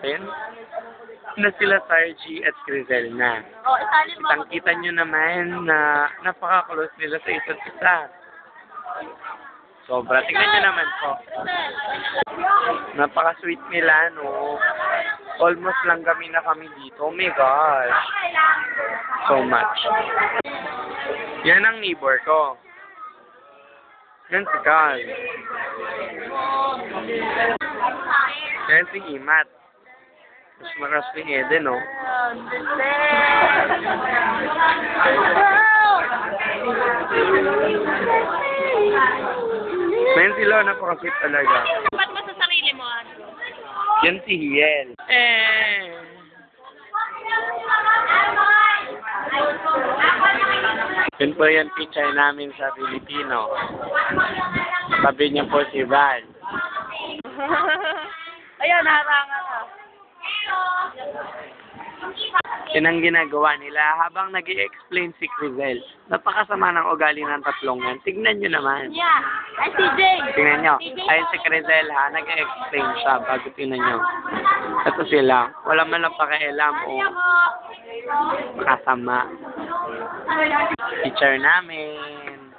natin na sila Sargy at Crizel na. Oh, isalin mo ako. Kitang-kita nyo naman na napaka-close nila sa isa't isa. Sobra. Tingnan nyo naman po. Napaka-sweet nila, no? Almost lang kami na kami dito. Oh my gosh. So much. Yan ang neighbor ko. Yan si Carl. Yan si Imat. Mas maras ni Eden, no? Ngayon sila, napaka-sweet talaga. Ba't mo sa sarili mo, ano? Yan si Hiel. Yun po yung picture namin sa Filipino. Sabi niya po si Val. Ayun, naharangan ka. Yun ang ginagawa nila habang nag-i-explain si Crizel. Napakasama ng ugali ng tatlong yan. Tignan nyo naman. Yeah. Ay, CJ. Tingnan nyo. Ayun si Crizel ha, nag-i-explain siya bago tingnan nyo. Ito sila. Wala man lang pakialam o kasama. Teacher namin.